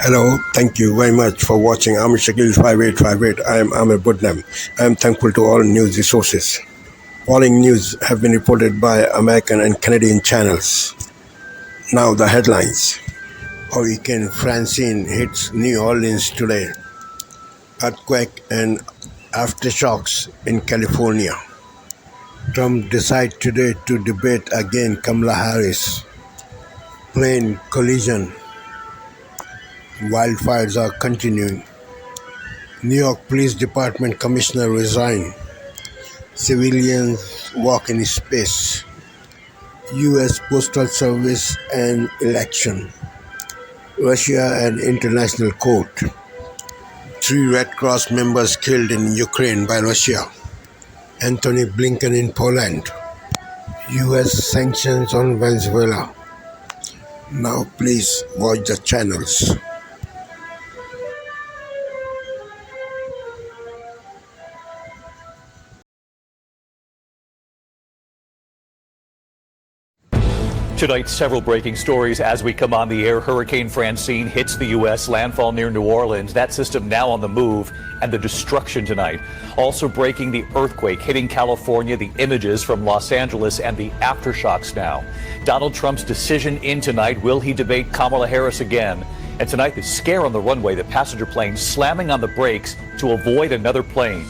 Hello, thank you very much for watching. I'm Shakil 5858. I am Amir Budnam. I am thankful to all news resources. Following news have been reported by American and Canadian channels. Now the headlines. Hurricane Francine hits New Orleans today. Earthquake and aftershocks in California. Trump decides today to debate again Kamala Harris. Plane collision. Wildfires are continuing. New York Police Department Commissioner resign. Civilians walk in space. U.S. Postal Service and election. Russia and International Court. 3 Red Cross members killed in Ukraine by Russia. Anthony Blinken in Poland. U.S. sanctions on Venezuela. Now please watch the channels. Tonight, several breaking stories as we come on the air. Hurricane Francine hits the U.S., landfall near New Orleans. That system now on the move, and the destruction tonight. Also breaking, the earthquake hitting California, the images from Los Angeles, and the aftershocks now. Donald Trump's decision in tonight. Will he debate Kamala Harris again? And tonight, the scare on the runway, the passenger plane slamming on the brakes to avoid another plane.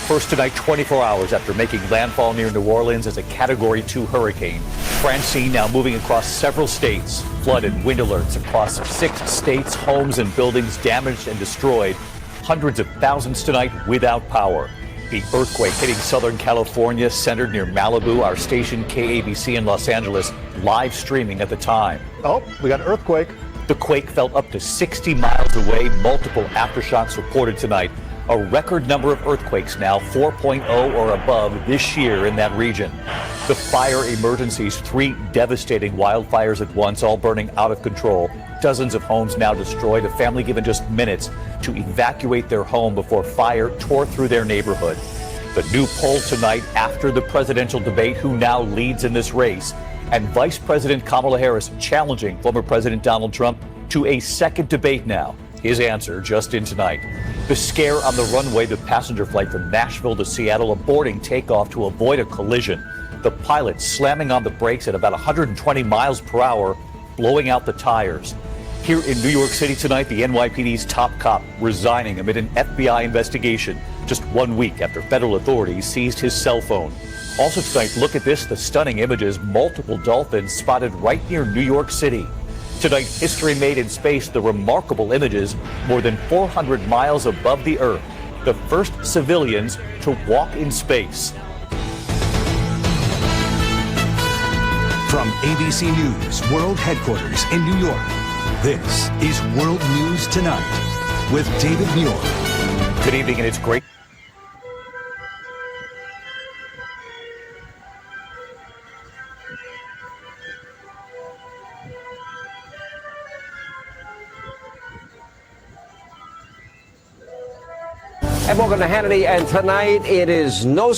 First tonight, 24 hours after making landfall near New Orleans as a Category 2 hurricane. Francine now moving across several states. Flood and wind alerts across 6 states. Homes and buildings damaged and destroyed. Hundreds of thousands tonight without power. The earthquake hitting Southern California, centered near Malibu. Our station KABC in Los Angeles live streaming at the time. Oh, we got an earthquake. The quake felt up to 60 miles away. Multiple aftershocks reported tonight. A record number of earthquakes now, 4.0 or above this year in that region. The fire emergencies, 3 devastating wildfires at once, all burning out of control. Dozens of homes now destroyed, a family given just minutes to evacuate their home before fire tore through their neighborhood. The new poll tonight after the presidential debate, who now leads in this race, and Vice President Kamala Harris challenging former President Donald Trump to a second debate now. His answer just in tonight. The scare on the runway, the passenger flight from Nashville to Seattle aborting takeoff to avoid a collision. The pilot slamming on the brakes at about 120 miles per hour, blowing out the tires. Here in New York City tonight, the NYPD's top cop resigning amid an FBI investigation just 1 week after federal authorities seized his cell phone. Also tonight, look at this, the stunning images, multiple dolphins spotted right near New York City. Tonight, history made in space, the remarkable images more than 400 miles above the Earth. The first civilians to walk in space. From ABC News World Headquarters in New York, this is World News Tonight with David Muir. Good evening, and it's great. And welcome to Hannity, and tonight it is no...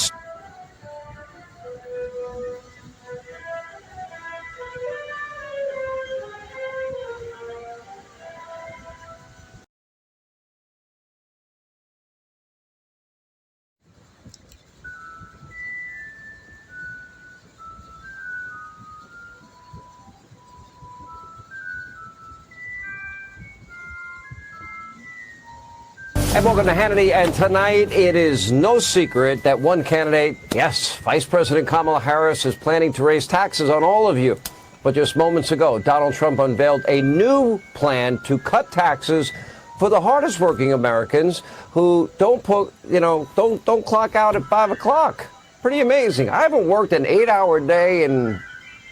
And welcome to Hannity, and tonight it is no secret that one candidate, yes, Vice President Kamala Harris, is planning to raise taxes on all of you. But just moments ago, Donald Trump unveiled a new plan to cut taxes for the hardest working Americans who don't clock out at 5 o'clock. Pretty amazing. I haven't worked an 8-hour day in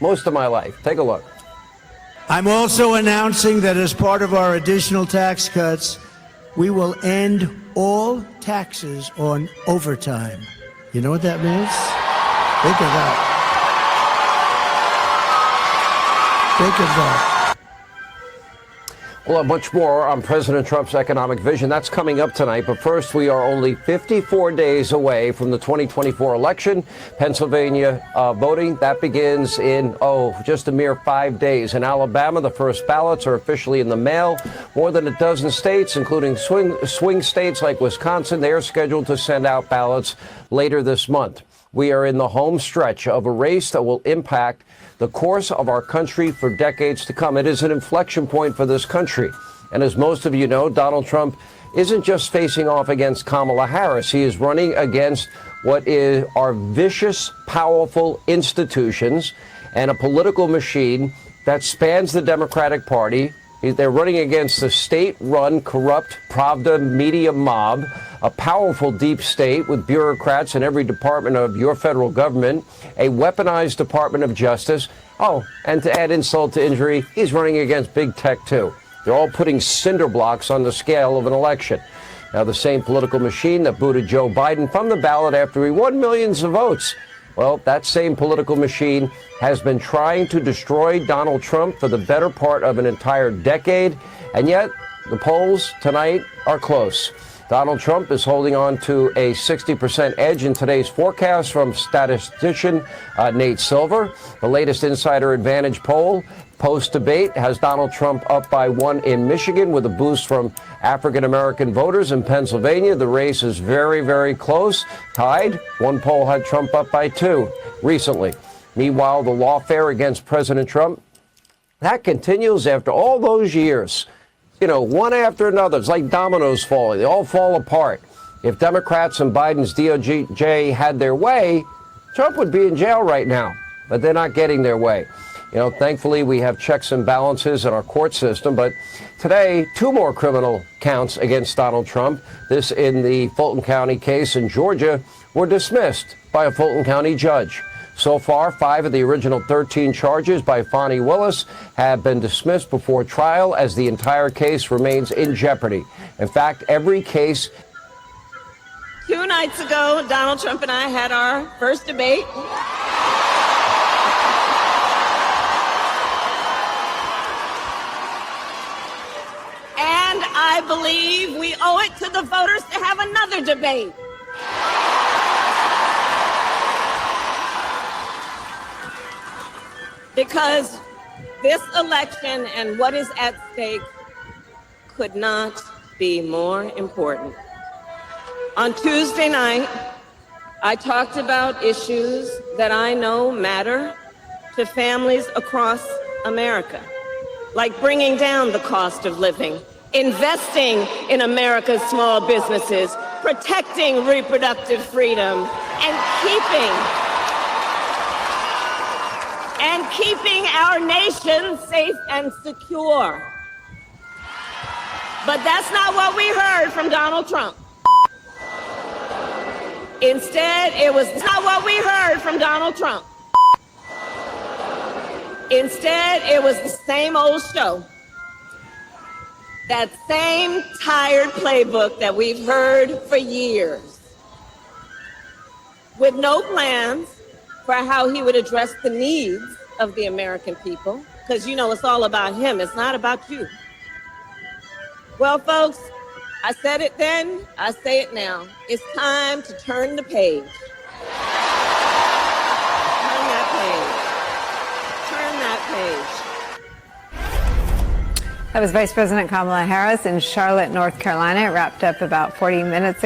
most of my life. Take a look. I'm also announcing that as part of our additional tax cuts, we will end all taxes on overtime. You know what that means? Think of that. Think of that. We'll have much more on President Trump's economic vision. That's coming up tonight. But first, we are only 54 days away from the 2024 election. Pennsylvania voting, that begins in, just a mere 5 days. In Alabama, the first ballots are officially in the mail. More than a dozen states, including swing states like Wisconsin, they are scheduled to send out ballots later this month. We are in the home stretch of a race that will impact the course of our country for decades to come. It is an inflection point for this country. And as most of you know, Donald Trump isn't just facing off against Kamala Harris. He is running against what are vicious, powerful institutions and a political machine that spans the Democratic Party. They're running against the state-run, corrupt Pravda media mob, a powerful deep state with bureaucrats in every department of your federal government, a weaponized Department of Justice. Oh, and to add insult to injury, he's running against big tech, too. They're all putting cinder blocks on the scale of an election. Now, the same political machine that booted Joe Biden from the ballot after he won millions of votes. Well, that same political machine has been trying to destroy Donald Trump for the better part of an entire decade, and yet the polls tonight are close. Donald Trump is holding on to a 60% edge in today's forecast from statistician Nate Silver. The latest Insider Advantage poll post-debate has Donald Trump up by 1 in Michigan with a boost from African-American voters. In Pennsylvania, the race is very, very close. Tied. One poll had Trump up by 2 recently. Meanwhile, the lawfare against President Trump, that continues after all those years. You know, one after another. It's like dominoes falling. They all fall apart. If Democrats and Biden's DOJ had their way, Trump would be in jail right now. But they're not getting their way. You know, thankfully, we have checks and balances in our court system. But today, 2 more criminal counts against Donald Trump, this in the Fulton County case in Georgia, were dismissed by a Fulton County judge. So far, 5 of the original 13 charges by Fani Willis have been dismissed before trial as the entire case remains in jeopardy. In fact, every case. 2 nights ago, Donald Trump and I had our first debate. And I believe we owe it to the voters to have another debate. Because this election and what is at stake could not be more important. On Tuesday night, I talked about issues that I know matter to families across America, like bringing down the cost of living, investing in America's small businesses, protecting reproductive freedom, and keeping our nation safe and secure. But that's not what we heard from Donald Trump. Instead, it was not what we heard from Donald Trump. Instead, it was the same old show. That same tired playbook that we've heard for years. With no plans for how he would address the needs of the American people. Because, you know, it's all about him. It's not about you. Well, folks, I said it then, I say it now. It's time to turn the page. Turn that page. Turn that page. That was Vice President Kamala Harris in Charlotte, North Carolina. It wrapped up about 30 minutes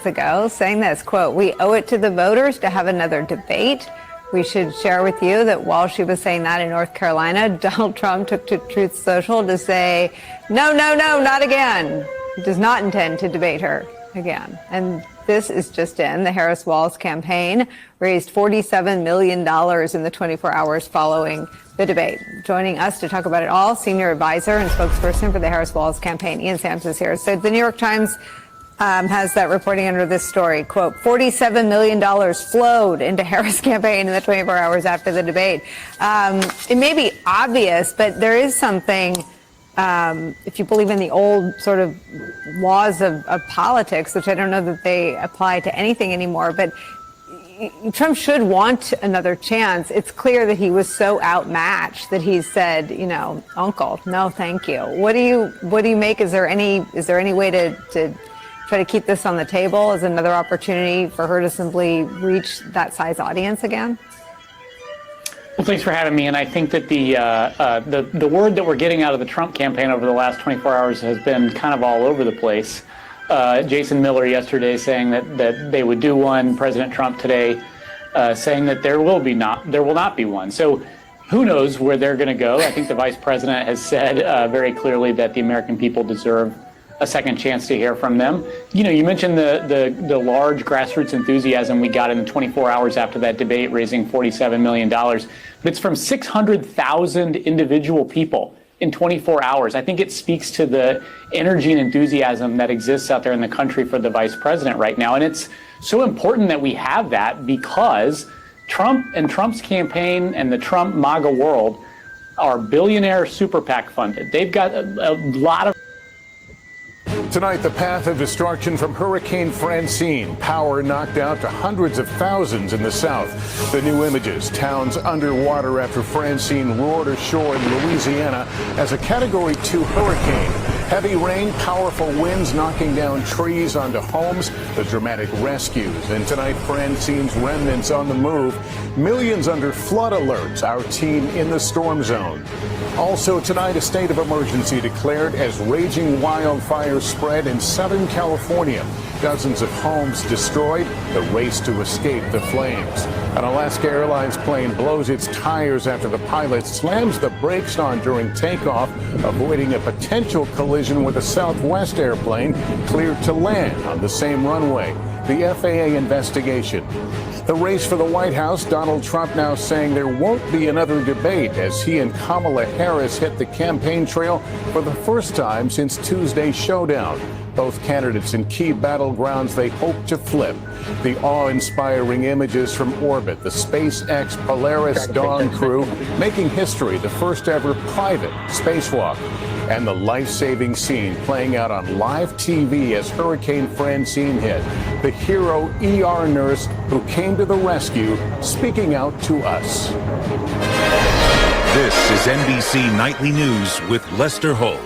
ago, saying this, quote, "We owe it to the voters to have another debate." We should share with you that while she was saying that in North Carolina, Donald Trump took to Truth Social to say, no, not again. He does not intend to debate her again. And this is just in. The Harris-Walz campaign raised $47 million in the 24 hours following the debate. Joining us to talk about it all, senior advisor and spokesperson for the Harris-Walz campaign, Ian Sams is here. So the New York Times has that reporting under this story, quote, $47 million flowed into Harris' campaign in the 24 hours after the debate. It may be obvious, but there is something, if you believe in the old sort of laws of politics, which I don't know that they apply to anything anymore, but Trump should want another chance. It's clear that he was so outmatched that he said, Uncle, no, thank you. What do you make? Is there any way to try to keep this on the table as another opportunity for her to simply reach that size audience again? Well, thanks for having me. And I think that the word that we're getting out of the Trump campaign over the last 24 hours has been kind of all over the place. Jason Miller yesterday saying that they would do one. President Trump today saying that there will not be one. So who knows where they're going to go? I think the vice president has said very clearly that the American people deserve a second chance to hear from them. You mentioned the large grassroots enthusiasm we got in the 24 hours after that debate, raising $47 million. But it's from 600,000 individual people in 24 hours. I think it speaks to the energy and enthusiasm that exists out there in the country for the vice president right now. And it's so important that we have that because Trump and Trump's campaign and the Trump MAGA world are billionaire super PAC funded. They've got a lot of. Tonight, the path of destruction from Hurricane Francine. Power knocked out to hundreds of thousands in the south. The new images, towns underwater after Francine roared ashore in Louisiana as a Category 2 hurricane. Heavy rain, powerful winds knocking down trees onto homes, the dramatic rescues. And tonight, Francine's remnants on the move. Millions under flood alerts, our team in the storm zone. Also tonight, a state of emergency declared as raging wildfires spread in Southern California. Dozens of homes destroyed, the race to escape the flames. An Alaska Airlines plane blows its tires after the pilot slams the brakes on during takeoff, avoiding a potential collision with a Southwest airplane cleared to land on the same runway. The FAA investigation. The race for the White House, Donald Trump now saying there won't be another debate as he and Kamala Harris hit the campaign trail for the first time since Tuesday's showdown. Both candidates in key battlegrounds they hope to flip. The awe-inspiring images from orbit, the SpaceX Polaris Dawn crew making history, the first ever private spacewalk. And the life-saving scene playing out on live TV as Hurricane Francine hit. The hero ER nurse who came to the rescue speaking out to us. This is NBC Nightly News with Lester Holt.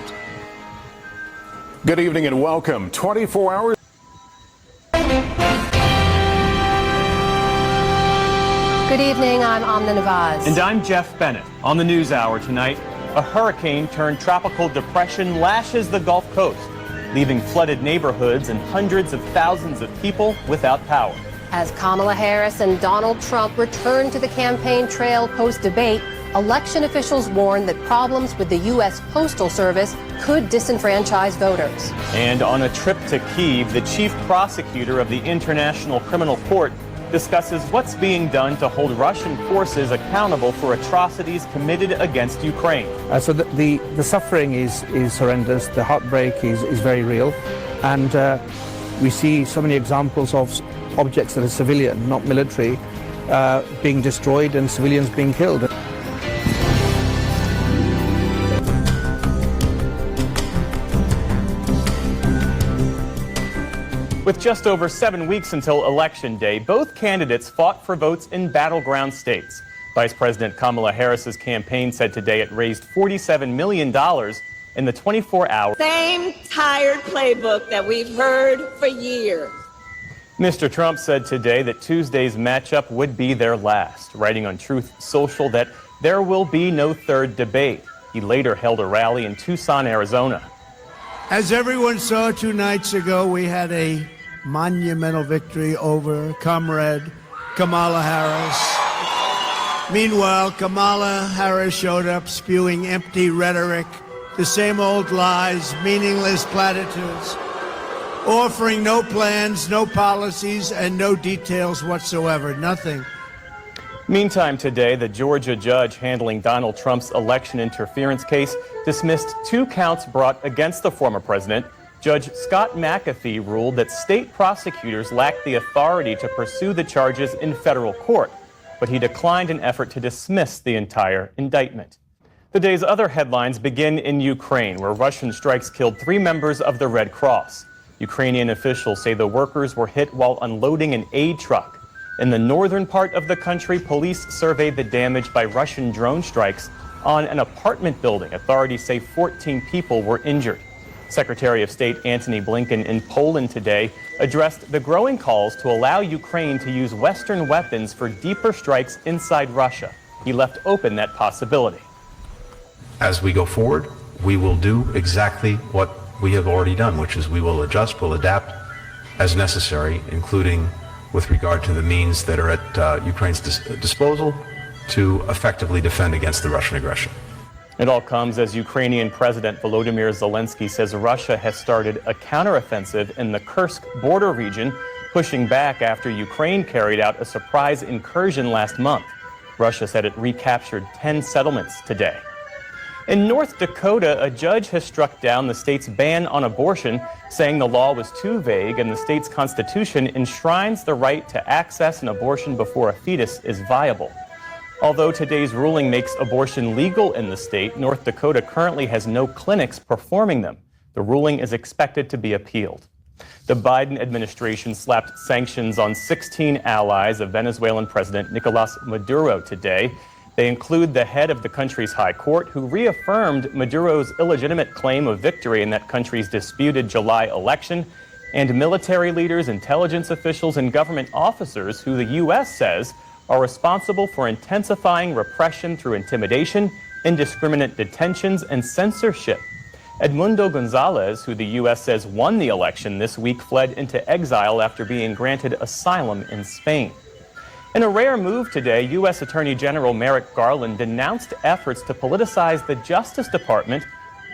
Good evening and welcome. 24 hours. Good evening, I'm Amna Nawaz. And I'm Jeff Bennett. On the NewsHour tonight, a hurricane turned tropical depression lashes the Gulf Coast, leaving flooded neighborhoods and hundreds of thousands of people without power. As Kamala Harris and Donald Trump return to the campaign trail post-debate, election officials warn that problems with the U.S. Postal Service could disenfranchise voters. And on a trip to Kyiv, the chief prosecutor of the International Criminal Court discusses what's being done to hold Russian forces accountable for atrocities committed against Ukraine. So the suffering is horrendous. The heartbreak is very real. And we see so many examples of objects that are civilian, not military, being destroyed and civilians being killed. With just over 7 weeks until Election Day, both candidates fought for votes in battleground states. Vice President Kamala Harris's campaign said today it raised $47 million in the 24-hour. Same tired playbook that we've heard for years. Mr. Trump said today that Tuesday's matchup would be their last, writing on Truth Social that there will be no third debate. He later held a rally in Tucson, Arizona. As everyone saw 2 nights ago, we had a monumental victory over Comrade Kamala Harris. Meanwhile, Kamala Harris showed up spewing empty rhetoric, the same old lies, meaningless platitudes, offering no plans, no policies, and no details whatsoever, nothing. Meantime, today, the Georgia judge handling Donald Trump's election interference case dismissed 2 counts brought against the former president. Judge Scott McAfee ruled that state prosecutors lacked the authority to pursue the charges in federal court, but he declined an effort to dismiss the entire indictment. The day's other headlines begin in Ukraine, where Russian strikes killed 3 members of the Red Cross. Ukrainian officials say the workers were hit while unloading an aid truck. In the northern part of the country, police surveyed the damage by Russian drone strikes on an apartment building. Authorities say 14 people were injured. Secretary of State Antony Blinken in Poland today addressed the growing calls to allow Ukraine to use Western weapons for deeper strikes inside Russia. He left open that possibility. As we go forward, we will do exactly what we have already done, which is we will adjust, we'll adapt as necessary, including with regard to the means that are at Ukraine's disposal to effectively defend against the Russian aggression. It all comes as Ukrainian President Volodymyr Zelensky says Russia has started a counteroffensive in the Kursk border region, pushing back after Ukraine carried out a surprise incursion last month. Russia said it recaptured 10 settlements today. In North Dakota, a judge has struck down the state's ban on abortion, saying the law was too vague and the state's constitution enshrines the right to access an abortion before a fetus is viable. Although today's ruling makes abortion legal in the state, North Dakota currently has no clinics performing them. The ruling is expected to be appealed. The Biden administration slapped sanctions on 16 allies of Venezuelan President Nicolas Maduro today. They include the head of the country's high court, who reaffirmed Maduro's illegitimate claim of victory in that country's disputed July election, and military leaders, intelligence officials, and government officers who the U.S. says are responsible for intensifying repression through intimidation, indiscriminate detentions, and censorship. Edmundo Gonzalez, who the U.S. says won the election this week, fled into exile after being granted asylum in Spain. In a rare move today, U.S. Attorney General Merrick Garland denounced efforts to politicize the Justice Department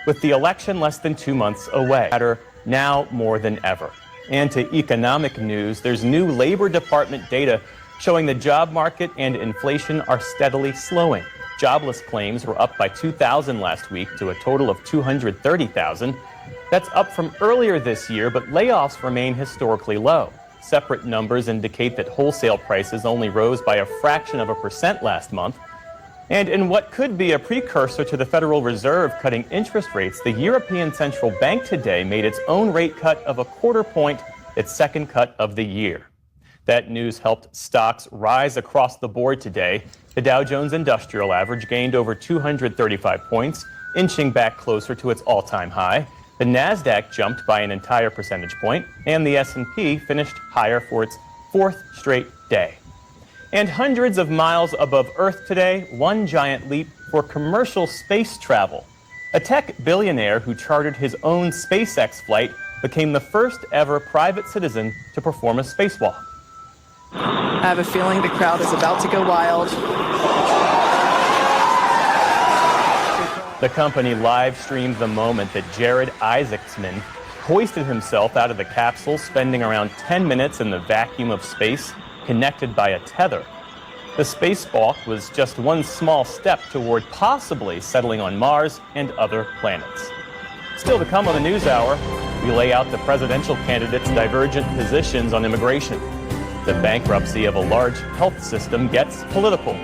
with the election less than 2 months away. Matter now more than ever. And to economic news, there's new Labor Department data showing the job market and inflation are steadily slowing. Jobless claims were up by 2,000 last week to a total of 230,000. That's up from earlier this year, but layoffs remain historically low. Separate numbers indicate that wholesale prices only rose by a fraction of a percent last month. And in what could be a precursor to the Federal Reserve cutting interest rates, the European Central Bank today made its own rate cut of a quarter point, its second cut of the year. That news helped stocks rise across the board today. The Dow Jones Industrial Average gained over 235 points, inching back closer to its all-time high. The Nasdaq jumped by an entire percentage point, and the S&P finished higher for its fourth straight day. And hundreds of miles above Earth today, one giant leap for commercial space travel. A tech billionaire who chartered his own SpaceX flight became the first ever private citizen to perform a spacewalk. I have a feeling the crowd is about to go wild. The company live-streamed the moment that Jared Isaacman hoisted himself out of the capsule, spending around 10 minutes in the vacuum of space, connected by a tether. The spacewalk was just one small step toward possibly settling on Mars and other planets. Still to come on the NewsHour, we lay out the presidential candidates' divergent positions on immigration. The bankruptcy of a large health system gets political.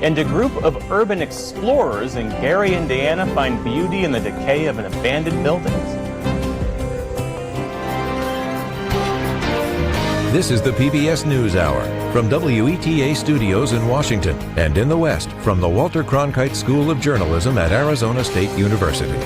And a group of urban explorers in Gary, Indiana find beauty in the decay of an abandoned building. This is the PBS NewsHour from WETA Studios in Washington and in the West from the Walter Cronkite School of Journalism at Arizona State University.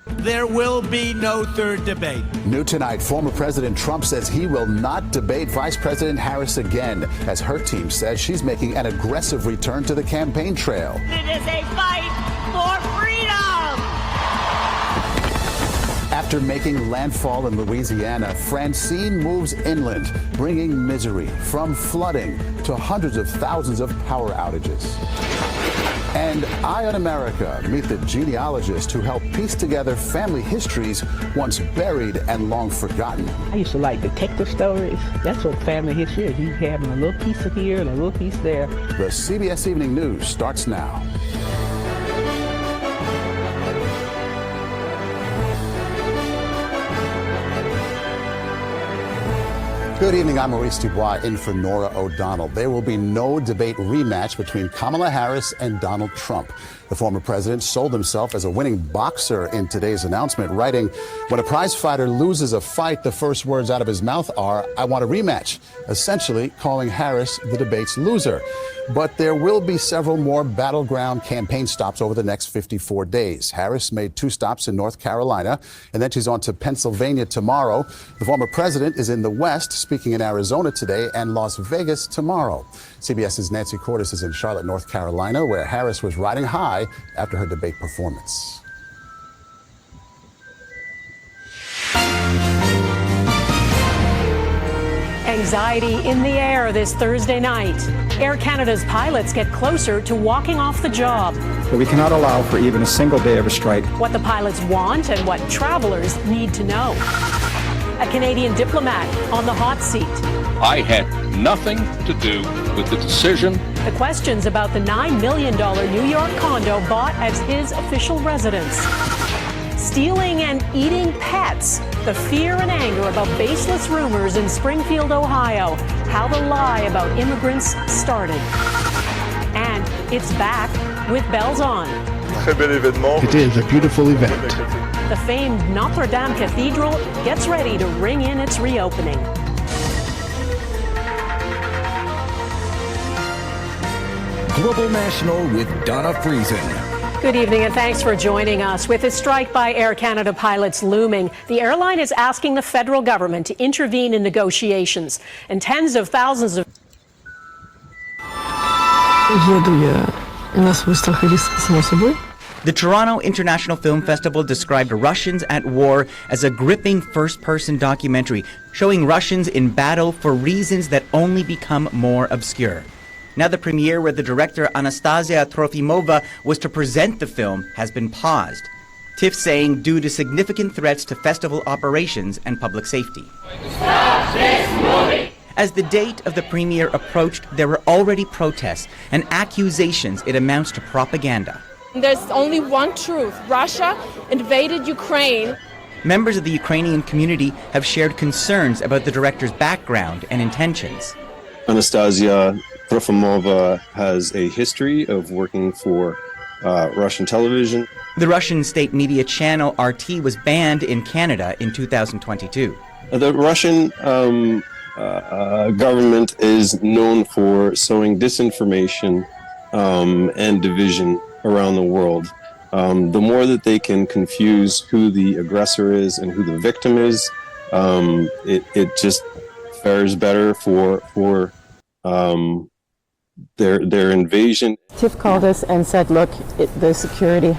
There will be no third debate. New tonight, former President Trump says he will not debate Vice President Harris again, as her team says she's making an aggressive return to the campaign trail. It is a fight for freedom! After making landfall in Louisiana, Francine moves inland, bringing misery from flooding to hundreds of thousands of power outages. And Eye on America, meet the genealogist who helped piece together family histories once buried and long forgotten. I used to like detective stories. That's what family history is. You having a little piece of here and a little piece there. The CBS Evening News starts now. Good evening, I'm Maurice Dubois in for Nora O'Donnell. There will be no debate rematch between Kamala Harris and Donald Trump. The former president sold himself as a winning boxer in today's announcement, writing, "When a prize fighter loses a fight, the first words out of his mouth are, 'I want a rematch,' essentially calling Harris the debate's loser." But there will be several more battleground campaign stops over the next 54 days. Harris made 2 stops in North Carolina, and then she's on to Pennsylvania tomorrow. The former president is in the West, speaking in Arizona today, and Las Vegas tomorrow. CBS's Nancy Cordes is in Charlotte, North Carolina, where Harris was riding high after her debate performance. Anxiety in the air this Thursday night. Air Canada's pilots get closer to walking off the job. But we cannot allow for even a single day of a strike. What the pilots want and what travelers need to know. A Canadian diplomat on the hot seat. I had nothing to do with the decision. The questions about the $9 million New York condo bought as his official residence. Stealing and eating pets. The fear and anger about baseless rumors in Springfield, Ohio. How the lie about immigrants started. And it's back with bells on. It is a beautiful event. The famed Notre Dame Cathedral gets ready to ring in its reopening. Global National with Donna Friesen. Good evening and thanks for joining us. With a strike by Air Canada pilots looming, the airline is asking the federal government to intervene in negotiations, and tens of thousands of The Toronto International Film Festival described Russians at War as a gripping first-person documentary showing Russians in battle for reasons that only become more obscure. Now the premiere, where the director Anastasia Trofimova was to present the film, has been paused. TIFF saying due to significant threats to festival operations and public safety. As the date of the premiere approached, there were already protests and accusations it amounts to propaganda. There's only one truth. Russia invaded Ukraine. Members of the Ukrainian community have shared concerns about the director's background and intentions. Anastasia Trofimova has a history of working for Russian television. The Russian state media channel RT was banned in Canada in 2022. The Russian government is known for sowing disinformation and division around the world. The more that they can confuse who the aggressor is and who the victim is, it just fares better for their invasion. TIFF called us and said, look, the security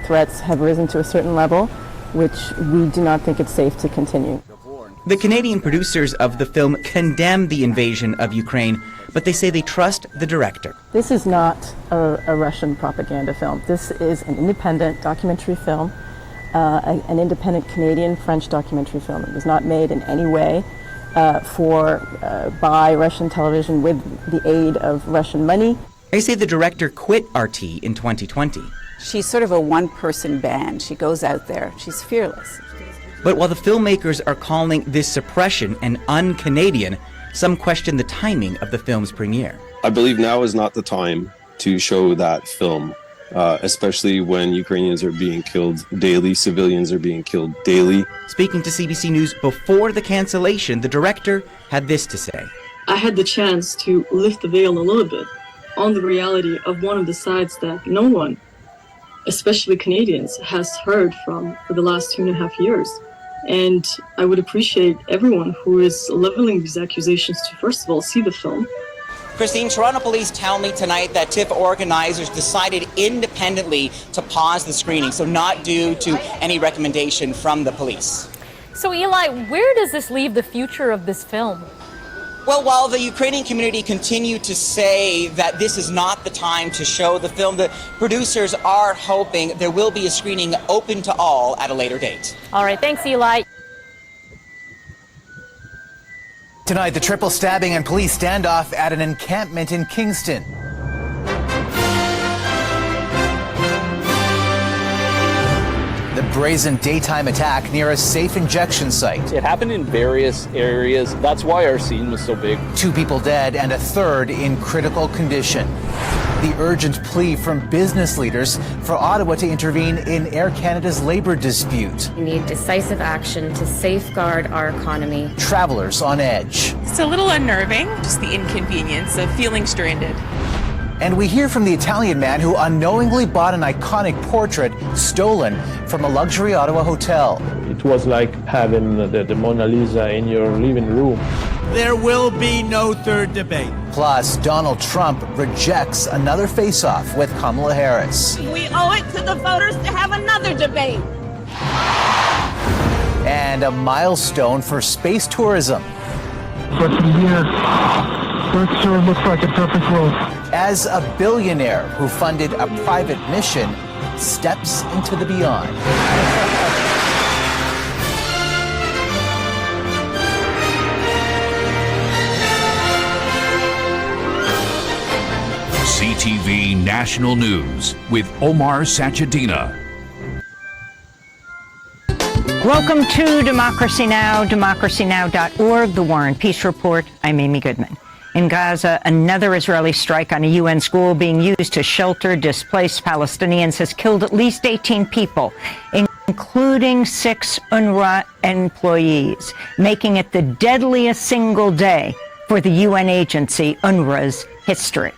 threats have risen to a certain level, which we do not think it's safe to continue. The Canadian producers of the film condemn the invasion of Ukraine, but they say they trust the director. This is not a Russian propaganda film. This is an independent documentary film, an independent Canadian-French documentary film. It was not made in any way by Russian television with the aid of Russian money. They say the director quit RT in 2020. She's sort of a one-person band. She goes out there. She's fearless. But while the filmmakers are calling this suppression an un-Canadian, some question the timing of the film's premiere. I believe now is not the time to show that film, especially when Ukrainians are being killed daily, civilians are being killed daily. Speaking to CBC News before the cancellation, the director had this to say. I had the chance to lift the veil a little bit on the reality of one of the sides that no one, especially Canadians, has heard from for the last 2.5 years. And I would appreciate everyone who is leveling these accusations to, first of all, see the film. Christine, Toronto police tell me tonight that TIFF organizers decided independently to pause the screening, so not due to any recommendation from the police. So Eli, where does this leave the future of this film? Well, while the Ukrainian community continue to say that this is not the time to show the film, the producers are hoping there will be a screening open to all at a later date. All right, thanks, Eli. Tonight, the triple stabbing and police standoff at an encampment in Kingston. The brazen daytime attack near a safe injection site. It happened in various areas. That's why our scene was so big. 2 people dead and a third in critical condition. The urgent plea from business leaders for Ottawa to intervene in Air Canada's labor dispute. We need decisive action to safeguard our economy. Travelers on edge. It's a little unnerving, just the inconvenience of feeling stranded. And we hear from the Italian man who unknowingly bought an iconic portrait stolen from a luxury Ottawa hotel. It was like having the Mona Lisa in your living room. There will be no third debate. Plus, Donald Trump rejects another face-off with Kamala Harris. We owe it to the voters to have another debate. And a milestone for space tourism. For the year, that sure looks like a perfect world. As a billionaire who funded a private mission steps into the beyond. CTV National News with Omar Sachedina. Welcome to Democracy Now!, democracynow.org, The War and Peace Report. I'm Amy Goodman. In Gaza, another Israeli strike on a UN school being used to shelter displaced Palestinians has killed at least 18 people, including 6 UNRWA employees, making it the deadliest single day for the UN agency UNRWA's history.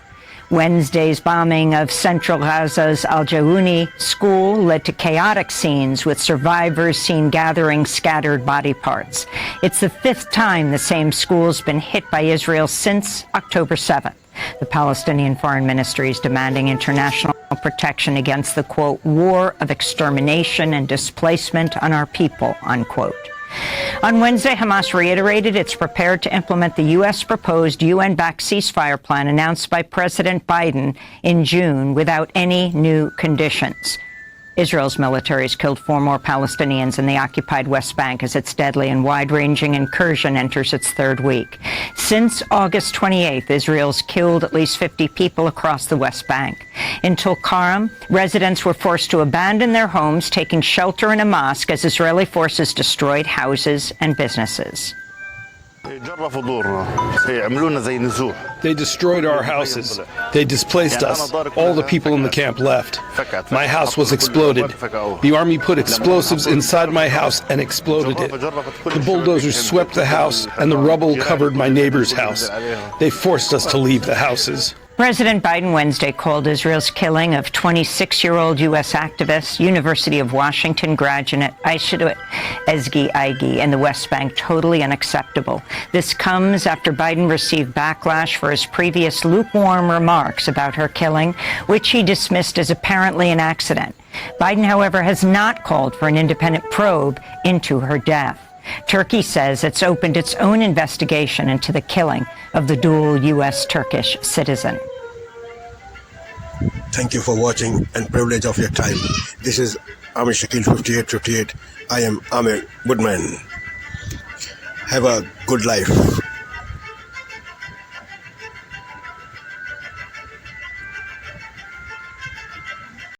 Wednesday's bombing of central Gaza's Al-Jahouni school led to chaotic scenes with survivors seen gathering scattered body parts. It's the 5th time the same school's been hit by Israel since October 7th. The Palestinian Foreign Ministry is demanding international protection against the, quote, war of extermination and displacement on our people, unquote. On Wednesday, Hamas reiterated it's prepared to implement the U.S. proposed UN-backed ceasefire plan announced by President Biden in June without any new conditions. Israel's military has killed 4 more Palestinians in the occupied West Bank as its deadly and wide-ranging incursion enters its 3rd week. Since August 28th, Israel's killed at least 50 people across the West Bank. In Tulkarm, residents were forced to abandon their homes, taking shelter in a mosque as Israeli forces destroyed houses and businesses. They destroyed our houses. They displaced us. All the people in the camp left. My house was exploded. The army put explosives inside my house and exploded it. The bulldozers swept the house and the rubble covered my neighbor's house. They forced us to leave the houses. President Biden Wednesday called Israel's killing of 26-year-old U.S. activist, University of Washington graduate Aisha Ezgi Igi in the West Bank totally unacceptable. This comes after Biden received backlash for his previous lukewarm remarks about her killing, which he dismissed as apparently an accident. Biden, however, has not called for an independent probe into her death. Turkey says it's opened its own investigation into the killing of the dual U.S.-Turkish citizen. Thank you for watching and privilege of your time. This is Amir Shakil 5858. I am Amir Woodman. Have a good life.